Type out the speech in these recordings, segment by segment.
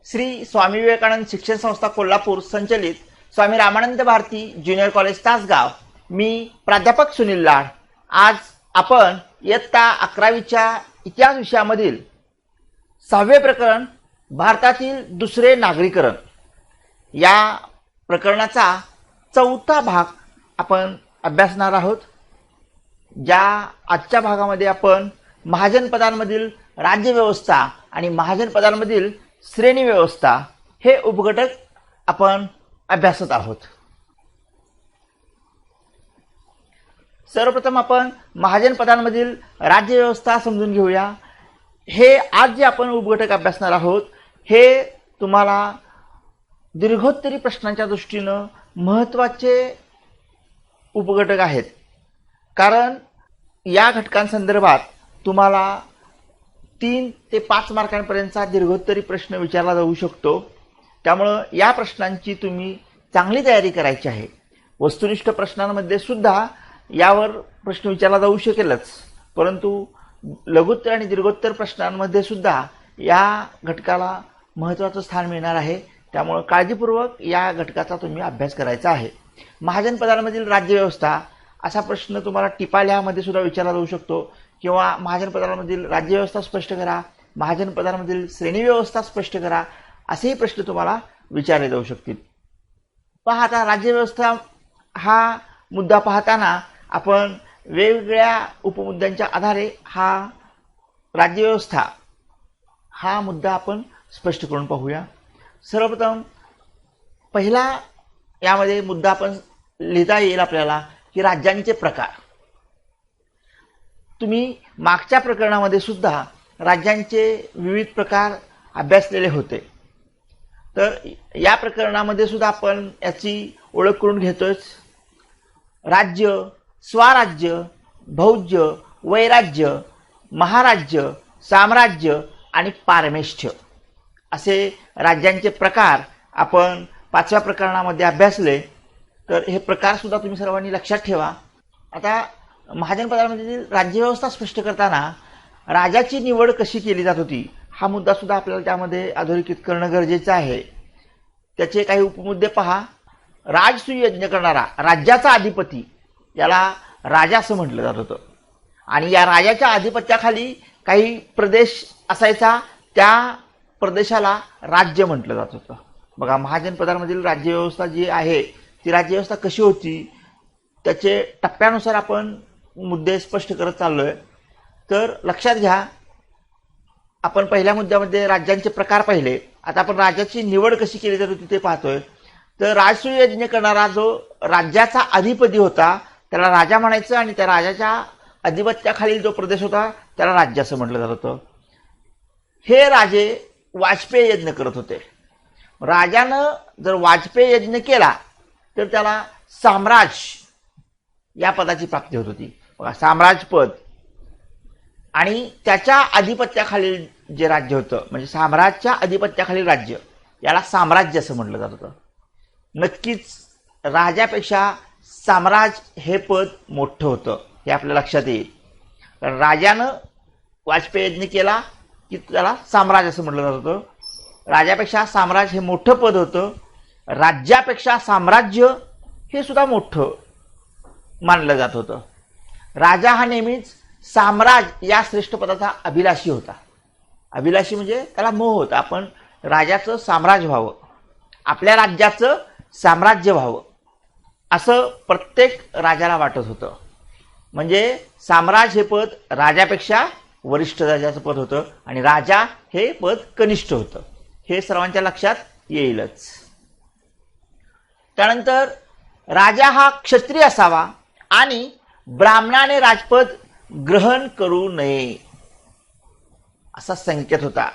श्री स्वामी विवेकानंद शिक्षण संस्था कोल्हापूर संचलित स्वामी रामानंद भारती ज्युनियर कॉलेज तासगाव। मी प्राध्यापक सुनील लाड। आज आपण इयत्ता 11वीच्या इतिहास विषयामधील 6वे प्रकरण भारतातील दुसरे नागरीकरण या प्रकरणाचा 4था भाग आपण अभ्यासणार आहोत। ज्या आजच्या भागामध्ये आपण महाजनपदांमधील राज्यव्यवस्था आणि महाजनपदांमधील श्रेणी व्यवस्था हे उपघटक आपण अभ्यासत आहोत। सर्वप्रथम आपण महाजनपदांमधील राज्यव्यवस्था समजून घेऊया। हे आज जे आपण उपघटक अभ्यासणार आहोत हे तुम्हाला दीर्घोत्तरी प्रश्नांच्या दृष्टीने महत्त्वाचे उपघटक आहेत, कारण या घटकांसंदर्भात तुम्हाला 3 ते 5 मार्कांपर्यंतचा दीर्घोत्तरी प्रश्न विचारला जाऊ शकतो। त्यामुळे या प्रश्नांची तुम्ही चांगली तयारी करायची आहे। वस्तुनिष्ठ प्रश्नांमध्ये सुद्धा यावर प्रश्न विचारला जाऊ शकेलच, परंतु लघुत्तर आणि दीर्घोत्तर प्रश्नांमध्ये सुद्धा या घटकाला महत्त्वाचं स्थान मिळणार आहे। त्यामुळे काळजीपूर्वक या घटकाचा तुम्ही अभ्यास करायचा आहे। महाजनपदांमधील राज्यव्यवस्था असा प्रश्न तुम्हाला टिपाल्यामध्ये सुद्धा विचारला जाऊ शकतो, किंवा महाजनपदांमधील राज्यव्यवस्था स्पष्ट करा, महाजनपदांमधील श्रेणी व्यवस्था स्पष्ट करा, असेही प्रश्न तुम्हाला विचारले जाऊ शकतील। पहा, आता राज्यव्यवस्था हा मुद्दा पाहताना आपण वेगवेगळ्या उपमुद्द्यांच्या आधारे हा राज्यव्यवस्था हा मुद्दा आपण स्पष्ट करून पाहूया। सर्वप्रथम पहिला यामध्ये मुद्दा आपण लिहिता येईल आपल्याला की राज्यांचे प्रकार। तुम्ही मागच्या प्रकरणामध्ये सुद्धा राज्यांचे विविध प्रकार अभ्यासलेले होते, तर या प्रकरणामध्ये सुद्धा आपण याची ओळख करून घेतोय। राज्य, स्वराज्य, भौज्य, वैराज्य, महाराज्य, साम्राज्य आणि पारमेष्ठ्य असे राज्यांचे प्रकार आपण 5व्या प्रकरणामध्ये अभ्यासले। तर हे प्रकार सुद्धा तुम्ही सर्वांनी लक्षात ठेवा। आता महाजनपदांमधील राज्यव्यवस्था स्पष्ट करताना राजाची निवड कशी केली जात होती हा मुद्दा सुद्धा आपल्याला त्यामध्ये अधोरेखित करणं गरजेचं आहे। त्याचे काही उपमुद्दे पहा। राजसूय करणारा राज्याचा अधिपती याला राजा असं म्हटलं जात होतं, आणि या राजाच्या अधिपत्याखाली काही प्रदेश असायचा, त्या प्रदेशाला राज्य म्हटलं जात होतं। बघा, महाजनपदांमधील राज्यव्यवस्था जी आहे ती राज्यव्यवस्था कशी होती त्याचे टप्प्यानुसार आपण मुद्दे स्पष्ट करत चाललोय। तर लक्षात घ्या, आपण पहिल्या मुद्द्यामध्ये राज्यांचे प्रकार पाहिले, आता आपण राज्याची निवड कशी केली जात होती ते पाहतोय। तर राजसूय करणारा जो राज्याचा अधिपती होता त्याला राजा म्हणायचं, आणि त्या राजाच्या अधिपत्याखालील जो प्रदेश होता त्याला राज्य असं म्हटलं जात होतं। हे राजे वाजपेय यज्ञ करत होते। राजानं जर वाजपेय यज्ञ केला तर त्याला साम्राज या पदाची प्राप्ती होत होती। बघा, साम्राजपद आणि त्याच्या अधिपत्याखालील जे राज्य होतं म्हणजे साम्राज्याच्या अधिपत्याखालील राज्य याला साम्राज्य असं म्हटलं जात होतं। नक्कीच राजापेक्षा साम्राज हे पद मोठं होतं हे आपल्या लक्षात येईल, कारण राजानं वाजपेय यज्ञ केला की त्याला साम्राज्य असं म्हटलं जात होतं। राजापेक्षा साम्राज्य हे मोठं पद होतं। राज्यापेक्षा साम्राज्य हे सुद्धा मोठं मानलं जात होतं। राजा हा नेहमीच साम्राज्य या श्रेष्ठ पदाचा अभिलाषी होता। अभिलाषी म्हणजे त्याला मोह होता, आपण राजाचं साम्राज्य व्हावं, आपल्या राज्याचं साम्राज्य व्हावं असं प्रत्येक राजाला वाटत होतं। म्हणजे साम्राज्य हे पद राजापेक्षा वरिष्ठ दर्जाचं पद होतं, आणि राजा हे पद कनिष्ठ होतं, हे सर्वांच्या लक्षात येईलच। त्यानंतर राजा हा क्षत्रिय असावा आणि ब्राह्मणाने राजपद ग्रहण करू नये असा संकेत होता।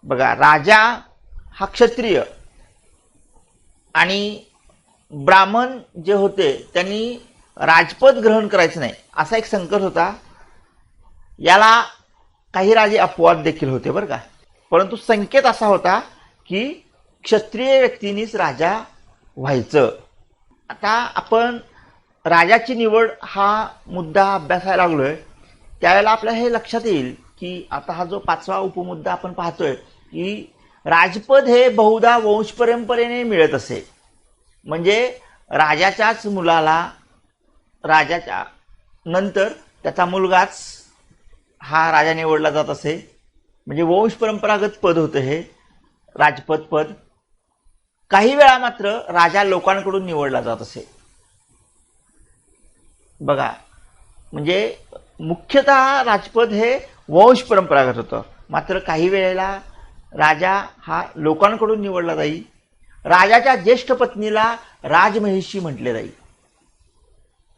बघा, राजा हा क्षत्रिय आणि ब्राह्मण जे होते त्यांनी राजपद ग्रहण करायचं नाही असा एक संकेत होता। याला काही राजे अपवाद देखील होते बरं का, परंतु संकेत असा होता की क्षत्रिय व्यक्तींनीच राजा व्हायचं। आता आपण राजाची निवड हा मुद्दा अभ्यासायला लागलोय, त्यावेळेला आपल्याला हे लक्षात येईल की आता हा जो 5वा उपमुद्दा आपण पाहतोय की राजपद हे बहुधा वंशपरंपरेने मिळत असे. म्हणजे राजाच्याच मुलाला, राजाच्या नंतर त्याचा मुलगाच हा राजा निवडला जात असे. म्हणजे वंश परंपरागत पद होतं हे राजपद पद. काही वेळा मात्र राजा लोकांकडून निवडला जात असे. बघा, म्हणजे मुख्यतः राजपद हे वंश परंपरागत होतं, मात्र काही वेळेला राजा हा लोकांकडून निवडला जाई. राजाच्या ज्येष्ठ पत्नीला राजमहिषी म्हटले जाई.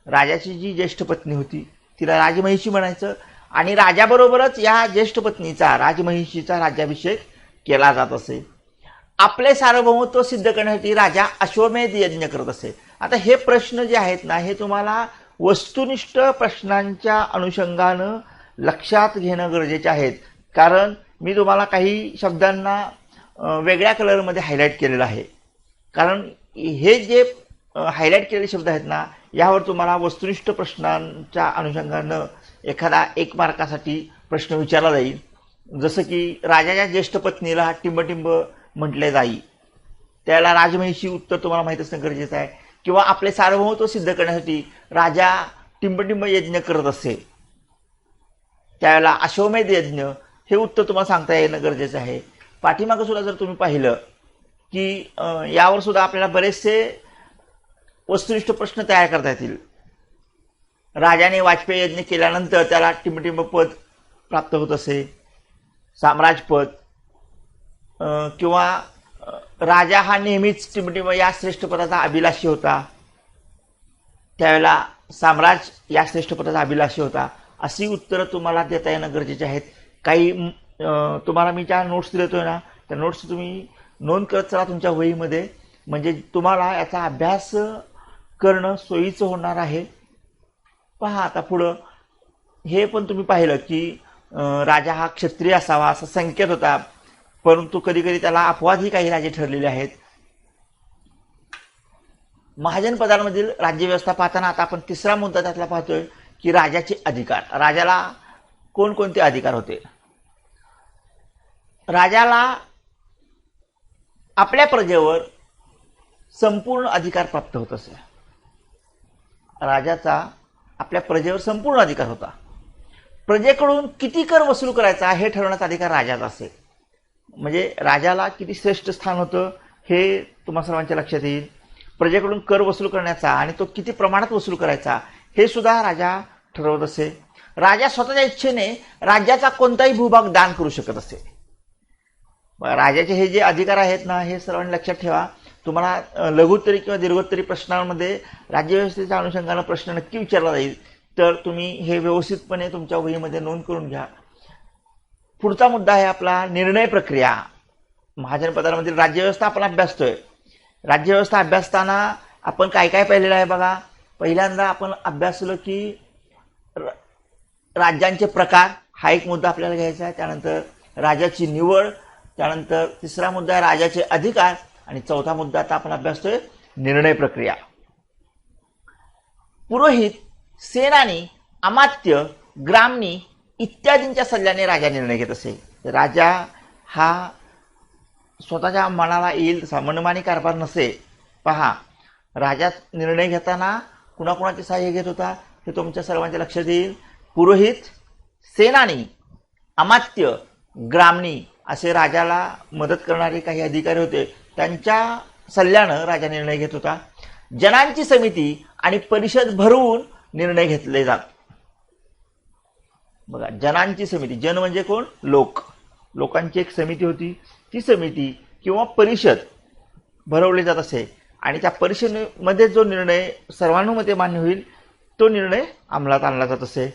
राजाची जी ज्येष्ठ पत्नी होती तिला राजमहिषी म्हणायचं, आणि राजाबरोबरच या ज्येष्ठ पत्नीचा, राजमहिषीचा राज्याभिषेक केला जात असे. आपले सार्वभौमत्व सिद्ध करण्यासाठी राजा अश्वमेध यज्ञ करत असे. आता हे प्रश्न जे आहेत ना, हे तुम्हाला वस्तुनिष्ठ प्रश्नांच्या अनुषंगानं लक्षात घेणं गरजेचे आहेत. कारण मी तुम्हाला काही शब्दांना वेगळ्या कलरमध्ये हायलाईट केलेलं आहे. कारण हे जे हायलाईट केलेले शब्द आहेत ना, यावर तुम्हाला वस्तुनिष्ठ प्रश्नांच्या अनुषंगानं एखादा 1 मार्कासाठी प्रश्न विचारला जाईल. जसं की राजाच्या ज्येष्ठ पत्नीला टिंबटिंब म्हटले जाई, त्याला राजमहिषी उत्तर तुम्हाला माहीत असणं गरजेचं आहे. किंवा आपले सार्वभौमत्व सिद्ध करण्यासाठी राजा टिंबटिंब यज्ञ करत असे, त्यावेळेला अश्वमेध यज्ञ हे उत्तर तुम्हाला सांगता येणं गरजेचं आहे. पाठीमागं सुद्धा जर तुम्ही पाहिलं की यावर सुद्धा आपल्याला बरेचसे वस्तुनिष्ठ प्रश्न तयार करता येतील. राजाने वाजपेयी यज्ञ केल्यानंतर त्याला टिंबटिंब पद प्राप्त होत असे, साम्राजपद. किंवा राजा हा नेहमीच टिंबटिंब या श्रेष्ठ पदाचा अभिलाषी होता, त्यावेळेला साम्राज या श्रेष्ठ पदाचा अभिलाषी होता. अशी उत्तरं तुम्हाला देता येणं गरजेचे आहेत. काही तुम्हाला मी ज्या नोट्स देतोय ना, त्या नोट्स तुम्ही नोंद करत चला तुमच्या वहीमध्ये, म्हणजे तुम्हाला याचा अभ्यास करणं सोयीचं होणार आहे. पहा, आता पुढं हे पण तुम्ही पाहिलं की राजा हा क्षत्रिय असावा असा संकेत होता, परंतु कधी कधी त्याला अपवादही काही राजे ठरलेले आहेत. महाजन पदांमधील राज्यव्यवस्था पाहताना आता आपण तिसरा मुद्दा त्यातला पाहतोय की राजाचे अधिकार. राजाला कोणकोणते अधिकार होते? राजाला आपल्या प्रजेवर संपूर्ण अधिकार प्राप्त होत असे. राजाचा आपल्या प्रजेवर संपूर्ण अधिकार होता. प्रजेकडून किती कर वसूल करायचा हे ठरवण्याचा अधिकार राजाचा असे. म्हणजे राजाला किती श्रेष्ठ स्थान होतं हे तुम्हा सर्वांच्या लक्षात येईल. प्रजेकडून कर वसूल करण्याचा आणि तो किती प्रमाणात वसूल करायचा हे सुद्धा राजा ठरवत असे. राजा स्वतःच्या इच्छेने राज्याचा कोणताही भूभाग दान करू शकत असे. राजाचे हे जे अधिकार आहेत ना, हे सर्वांनी लक्षात ठेवा. तुम्हाला लघुत्तरी किंवा दीर्घोत्तरी प्रश्नांमध्ये राज्यव्यवस्थेच्या अनुषंगाने प्रश्न नक्की विचारला जाईल, तर तुम्ही हे व्यवस्थितपणे तुमच्या वहीमध्ये नोंद करून घ्या. पुढचा मुद्दा आहे आपला निर्णय प्रक्रिया. महाजन पदांमधील राज्यव्यवस्था आपण अभ्यासतोय. राज्यव्यवस्था अभ्यासताना आपण काय काय पाहिलेलं आहे बघा. पहिल्यांदा आपण अभ्यासलं की राज्यांचे प्रकार, हा एक मुद्दा आपल्याला घ्यायचा आहे. त्यानंतर राजाची निवड, त्यानंतर तिसरा मुद्दा आहे राजाचे अधिकार, आणि चौथा मुद्दा आता आपण अभ्यासतोय निर्णय प्रक्रिया. पुरोहित, सेनानी, अमात्य, ग्रामणी इत्यादींच्या सल्ल्याने राजा निर्णय घेत असे. राजा हा स्वतःच्या मनाला येईल तसा मनमानी कारभार नसे. पहा, राजा निर्णय घेताना कुणाकुणाचे सहाय्य घेत होता हे तुमच्या सर्वांच्या लक्षात येईल. पुरोहित, सेनानी, अमात्य, ग्रामणी असे राजाला मदत करणारे काही अधिकारी होते. त्यांच्या सल्ल्यानं राजा निर्णय घेत होता. जनांची समिती आणि परिषद भरवून निर्णय घेतले जात. बघा, जनांची समिती, जन म्हणजे कोण? लोक. लोकांची एक समिती होती. ती समिती किंवा परिषद भरवली जात असे, आणि त्या परिषदेमध्ये जो निर्णय सर्वानुमते मान्य होईल तो निर्णय अंमलात आणला जात असे.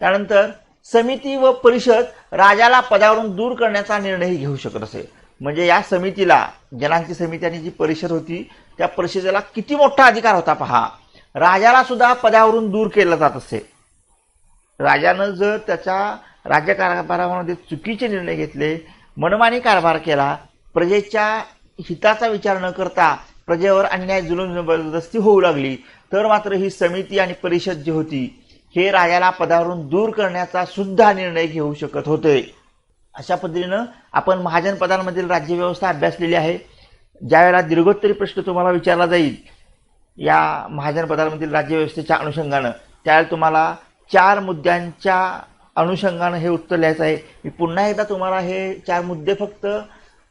त्यानंतर समिती व परिषद राजाला पदावरून दूर करण्याचा निर्णय घेऊ शकत असे. म्हणजे या समितीला, जनांची समिती आणि जी परिषद होती त्या परिषदेला किती मोठा अधिकार होता पहा. राजाला सुद्धा पदावरून दूर केलं जात असे. राजानं जर त्याच्या राज्यकारभारामध्ये चुकीचे निर्णय घेतले, मनमानी कारभार केला, प्रजेच्या हिताचा विचार न करता प्रजेवर अन्याय, जुलूम, जबरदस्ती होऊ लागली, तर मात्र ही समिती आणि परिषद जी होती हे राजाला पदावरून दूर करण्याचा सुद्धा निर्णय घेऊ शकत होते. अशा पद्धतीनं आपण महाजन पदांमधील राज्यव्यवस्था अभ्यासलेली आहे. ज्यावेळेला दीर्घोत्तरी प्रश्न तुम्हाला विचारला जाईल या महाजन पदांमधील राज्यव्यवस्थेच्या अनुषंगानं, त्यावेळेला तुम्हाला 4 मुद्द्यांच्या अनुषंगानं हे उत्तर लिहायचं आहे. मी पुन्हा एकदा तुम्हाला हे 4 मुद्दे फक्त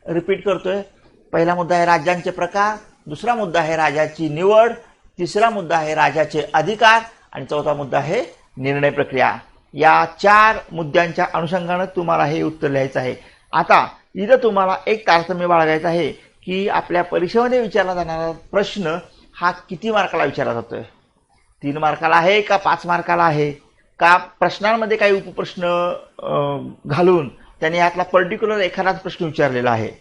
रिपीट करतोय. पहिला मुद्दा आहे राज्यांचे प्रकार, दुसरा मुद्दा आहे राजाची निवड, तिसरा मुद्दा आहे राजाचे अधिकार आणि चौथा मुद्दा आहे निर्णय प्रक्रिया. या 4 मुद्द्यांच्या अनुषंगानं तुम्हाला हे उत्तर लिहायचं आहे. आता इथं तुम्हाला एक तारतम्य बाळगायचं आहे की आपल्या परीक्षेमध्ये विचारला जाणारा प्रश्न हा किती मार्काला विचारला जातोय. 3 मार्काला आहे का 5 मार्काला आहे, का प्रश्नांमध्ये काही उपप्रश्न घालून त्यांनी यातला पर्टिक्युलर एखादाच प्रश्न विचारलेला आहे.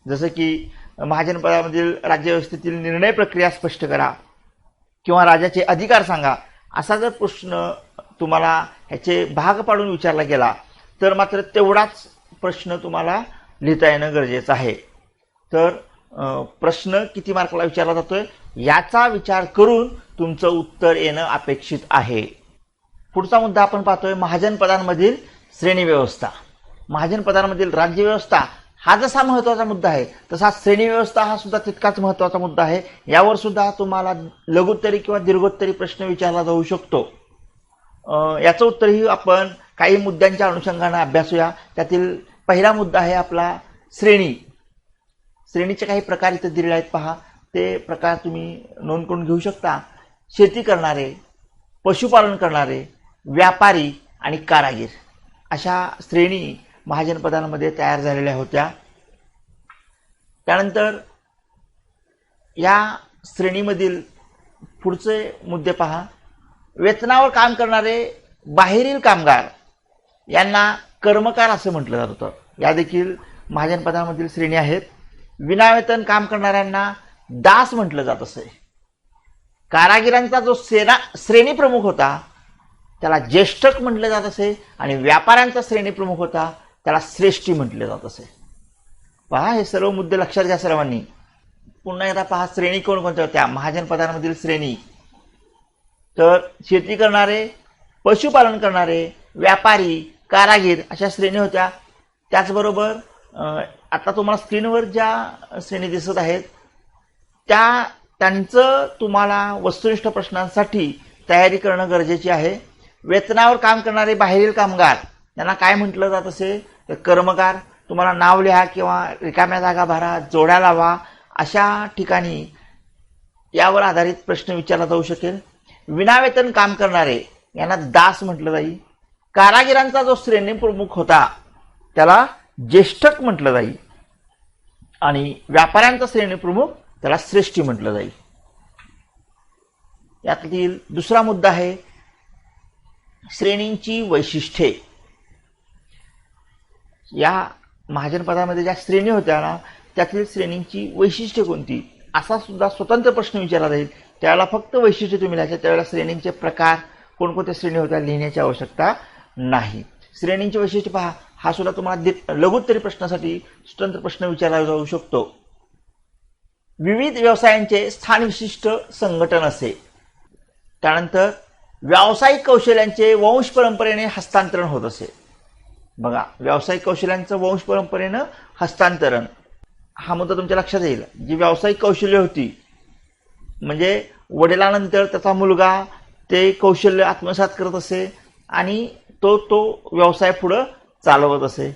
जसं की महाजन पदामधील राज्यव्यवस्थेतील निर्णय प्रक्रिया स्पष्ट करा किंवा राजाचे अधिकार सांगा, असा जर प्रश्न तुम्हाला ह्याचे भाग पाडून विचारला गेला तर मात्र तेवढाच प्रश्न तुम्हाला लिहिता येणं गरजेचं आहे. तर प्रश्न किती मार्काला विचारला जातोय याचा विचार करून तुमचं उत्तर येणं अपेक्षित आहे. पुढचा मुद्दा आपण पाहतोय महाजन पदांमधील श्रेणी व्यवस्था. महाजन पदांमधील राज्यव्यवस्था हा जसा महत्त्वाचा मुद्दा आहे तसा श्रेणी व्यवस्था हा सुद्धा तितकाच महत्त्वाचा मुद्दा आहे. यावर सुद्धा तुम्हाला लघुत्तरी किंवा दीर्घोत्तरी प्रश्न विचारला जाऊ शकतो. याचं उत्तरही आपण काही मुद्द्यांच्या अनुषंगानं अभ्यासूया. त्यातील पहिला मुद्दा आहे आपला श्रेणी. श्रेणीचे काही प्रकार इथे दिलेले आहेत पहा, ते प्रकार तुम्ही नोंद करून घेऊ शकता. शेती करणारे, पशुपालन करणारे, व्यापारी आणि कारागीर अशा श्रेणी महाजन पदांमध्ये तयार झालेल्या होत्या. त्यानंतर या श्रेणीमधील पुढचे मुद्दे पहा. वेतनावर काम करणारे बाहेरील कामगार यांना कर्मकार असं म्हटलं जात होतं. या देखील महाजन पदांमधील श्रेणी आहेत. विनावेतन काम करणाऱ्यांना दास म्हटलं जात असे. कारागिरांचा जो श्रेणी प्रमुख होता त्याला ज्येष्ठक म्हटलं जात असे आणि व्यापाऱ्यांचा श्रेणी प्रमुख होता त्याला श्रेष्ठी म्हटले जात असे. पहा, हे सर्व मुद्दे लक्षात घ्या सर्वांनी. पुन्हा एकदा पहा श्रेणी कोणकोणत्या होत्या महाजन पदांमधील श्रेणी. तर शेती करणारे, पशुपालन करणारे, व्यापारी, कारागीर अशा श्रेणी होत्या. त्याचबरोबर आता तुम्हाला स्क्रीनवर ज्या श्रेणी दिसत आहेत त्यांचं तुम्हाला वस्तुनिष्ठ प्रश्नांसाठी तयारी करणं गरजेची आहे. वेतनावर काम करणारे बाहेरील कामगार त्यांना काय म्हटलं जात असे तर कर्मकार. तुम्हाला नाव लिहा किंवा रिकाम्या जागा भरा, जोड्या लावा, अशा ठिकाणी यावर आधारित प्रश्न विचारला जाऊ शकेल. विनावेतन काम करणारे यांना दास म्हटलं जाईल. कारागिरांचा जो श्रेणी प्रमुख होता त्याला ज्येष्ठक म्हटलं जाईल आणि व्यापाऱ्यांचा श्रेणी प्रमुख त्याला श्रेष्ठी म्हटलं जाईल. यातील दुसरा मुद्दा आहे श्रेणींची वैशिष्ट्ये. या महाजन पदामध्ये ज्या श्रेणी होत्या ना त्यातील श्रेणींची वैशिष्ट्ये कोणती असा सुद्धा स्वतंत्र प्रश्न विचारला जाईल. त्यावेळेला फक्त वैशिष्ट्ये तुम्ही लिहायचे. त्यावेळेला श्रेणींचे प्रकार कोणकोणत्या श्रेणी होत्या लिहिण्याची आवश्यकता नाही. श्रेणींची वैशिष्ट्ये पहा, हा सुद्धा तुम्हाला लघुत्तरी प्रश्नासाठी स्वतंत्र प्रश्न विचारला जाऊ शकतो. विविध व्यवसायांचे स्थान विशिष्ट संघटन असे. त्यानंतर व्यावसायिक कौशल्यांचे वंश परंपरेने हस्तांतरण होत असे. बघा, व्यावसायिक कौशल्यांचं वंश परंपरेनं हस्तांतरण हा मुद्दा तुमच्या लक्षात येईल. जी व्यावसायिक कौशल्य होती म्हणजे वडिलांनंतर त्याचा मुलगा ते कौशल्य आत्मसात करत असे आणि तो व्यवसाय पुढे चालवत असे.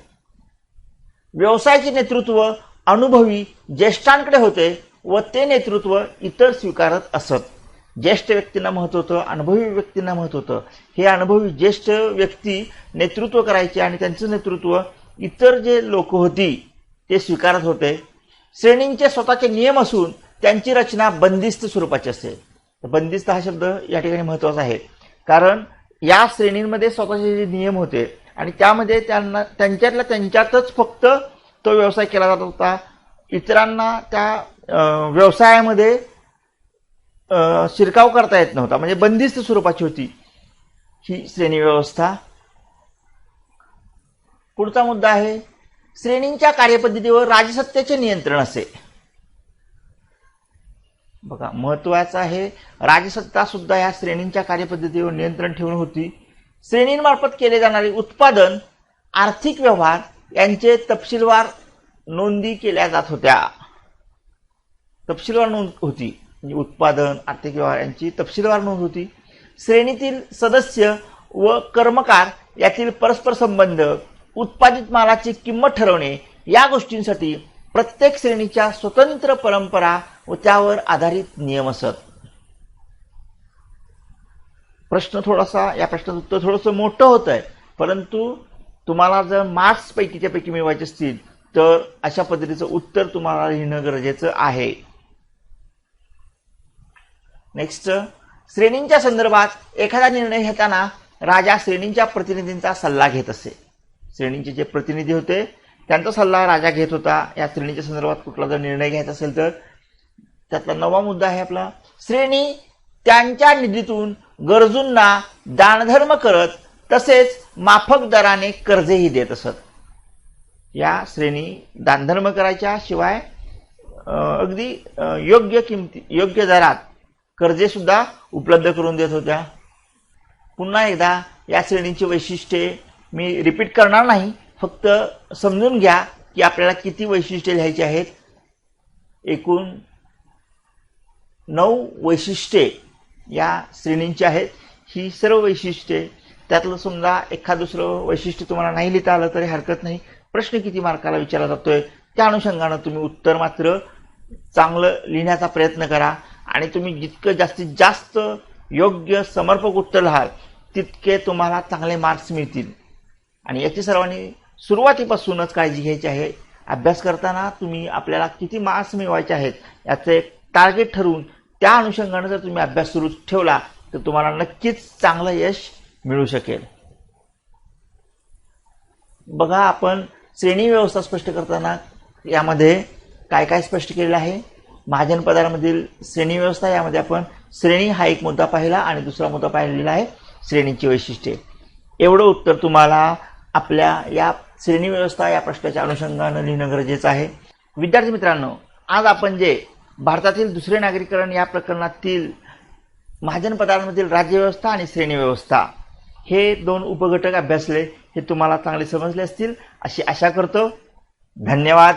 व्यवसायाचे नेतृत्व अनुभवी ज्येष्ठांकडे होते व ते नेतृत्व इतर स्वीकारत असत. ज्येष्ठ व्यक्तींना महत्व होतं, अनुभवी व्यक्तींना महत्व होतं. हे अनुभवी ज्येष्ठ व्यक्ती नेतृत्व करायचे आणि त्यांचं नेतृत्व इतर जे लोक होती ते स्वीकारत होते. श्रेणींचे स्वतःचे नियम असून त्यांची रचना बंदिस्त स्वरूपाची असते. बंदिस्त हा शब्द या ठिकाणी महत्त्वाचा आहे कारण या श्रेणींमध्ये स्वतःचे जे नियम होते आणि त्यामध्ये त्यांच्यातच फक्त तो व्यवसाय केला जात होता. इतरांना त्या व्यवसायामध्ये शिरकाव करता येत नव्हता. म्हणजे बंदिस्त स्वरूपाची होती ही श्रेणी व्यवस्था. पुढचा मुद्दा आहे श्रेणींच्या कार्यपद्धतीवर राजसत्तेचे नियंत्रण असे. बघा, महत्वाचं आहे राजसत्ता सुद्धा या श्रेणींच्या कार्यपद्धतीवर नियंत्रण ठेवून होती. श्रेणींमार्फत केले जाणारे उत्पादन, आर्थिक व्यवहार यांचे तपशीलवार नोंदी केल्या जात होत्या. तपशीलवार नोंद होती, म्हणजे उत्पादन, आर्थिक व्यवहार यांची तपशीलवार नोंद होती. श्रेणीतील सदस्य व कर्मकार यातील परस्पर संबंध, उत्पादित मालाची किंमत ठरवणे या गोष्टींसाठी प्रत्येक श्रेणीच्या स्वतंत्र परंपरा व त्यावर आधारित नियम असत. प्रश्न थोडासा, या प्रश्नाचं उत्तर थोडंसं मोठं होत आहे, परंतु तुम्हाला जर मार्क्स पैकीच्या पैकी मिळवायचे असतील तर अशा पद्धतीचं उत्तर तुम्हाला लिहिणं गरजेचं आहे. नेक्स्ट, श्रेणींच्या संदर्भात एखादा निर्णय घेताना राजा श्रेणींच्या प्रतिनिधींचा सल्ला घेत असे. श्रेणींचे जे प्रतिनिधी होते त्यांचा सल्ला राजा घेत होता. या श्रेणीच्या संदर्भात कुठला जर निर्णय घ्यायचा असेल तर त्यातला 9वा मुद्दा आहे आपला, श्रेणी त्यांच्या निधीतून गरजूंना दानधर्म करत तसेच माफक दराने कर्जेही देत असत. या श्रेणी दानधर्म करायच्या शिवाय अगदी योग्य दरात कर्जे सुद्धा उपलब्ध करून देत होत्या. पुन्हा एकदा या श्रेणीची वैशिष्ट्ये मी रिपीट करणार नाही, फक्त समजून घ्या की आपल्याला किती वैशिष्ट्ये लिहायची आहेत. एकूण 9 वैशिष्ट्ये या श्रेणींची आहेत. ही सर्व वैशिष्ट्ये, त्यातलं समजा एखाद दुसरं वैशिष्ट्य तुम्हाला नाही लिहिता आलं तरी हरकत नाही. प्रश्न किती मार्काला विचारला जातोय त्या अनुषंगाने तुम्ही उत्तर मात्र चांगलं लिहिण्याचा प्रयत्न करा. आणि तुम्ही जितकं जास्तीत जास्त योग्य समर्पक उत्तर लिहाल तितके तुम्हाला चांगले मार्क्स मिळतील. आणि याची सर्वांनी सुरुवातीपासूनच काळजी घ्यायची आहे. अभ्यास करताना तुम्ही आपल्याला किती मार्क्स मिळवायचे आहेत याचं एक टार्गेट ठरवून त्या अनुषंगाने जर तुम्ही अभ्यास सुरू ठेवला तर तुम्हाला नक्कीच चांगलं यश मिळू शकेल. बघा, आपण श्रेणी व्यवस्था स्पष्ट करताना यामध्ये काय काय स्पष्ट केलेलं आहे. महाजन पदांमधील श्रेणी व्यवस्था, यामध्ये आपण श्रेणी हा एक मुद्दा पाहिला आणि दुसरा मुद्दा पाहिलेला आहे श्रेणीची वैशिष्ट्ये. एवढं उत्तर तुम्हाला आपल्या या श्रेणी व्यवस्था या प्रश्नाच्या अनुषंगाने लिहिणं गरजेचं आहे. विद्यार्थी मित्रांनो, आज आपण जे भारतातील दुसरे नागरीकरण या प्रकरणातील महाजन पदांमधील राज्यव्यवस्था आणि श्रेणी व्यवस्था हे 2 उपघटक अभ्यासले, हे तुम्हाला चांगले समजले असतील अशी आशा करतो. धन्यवाद.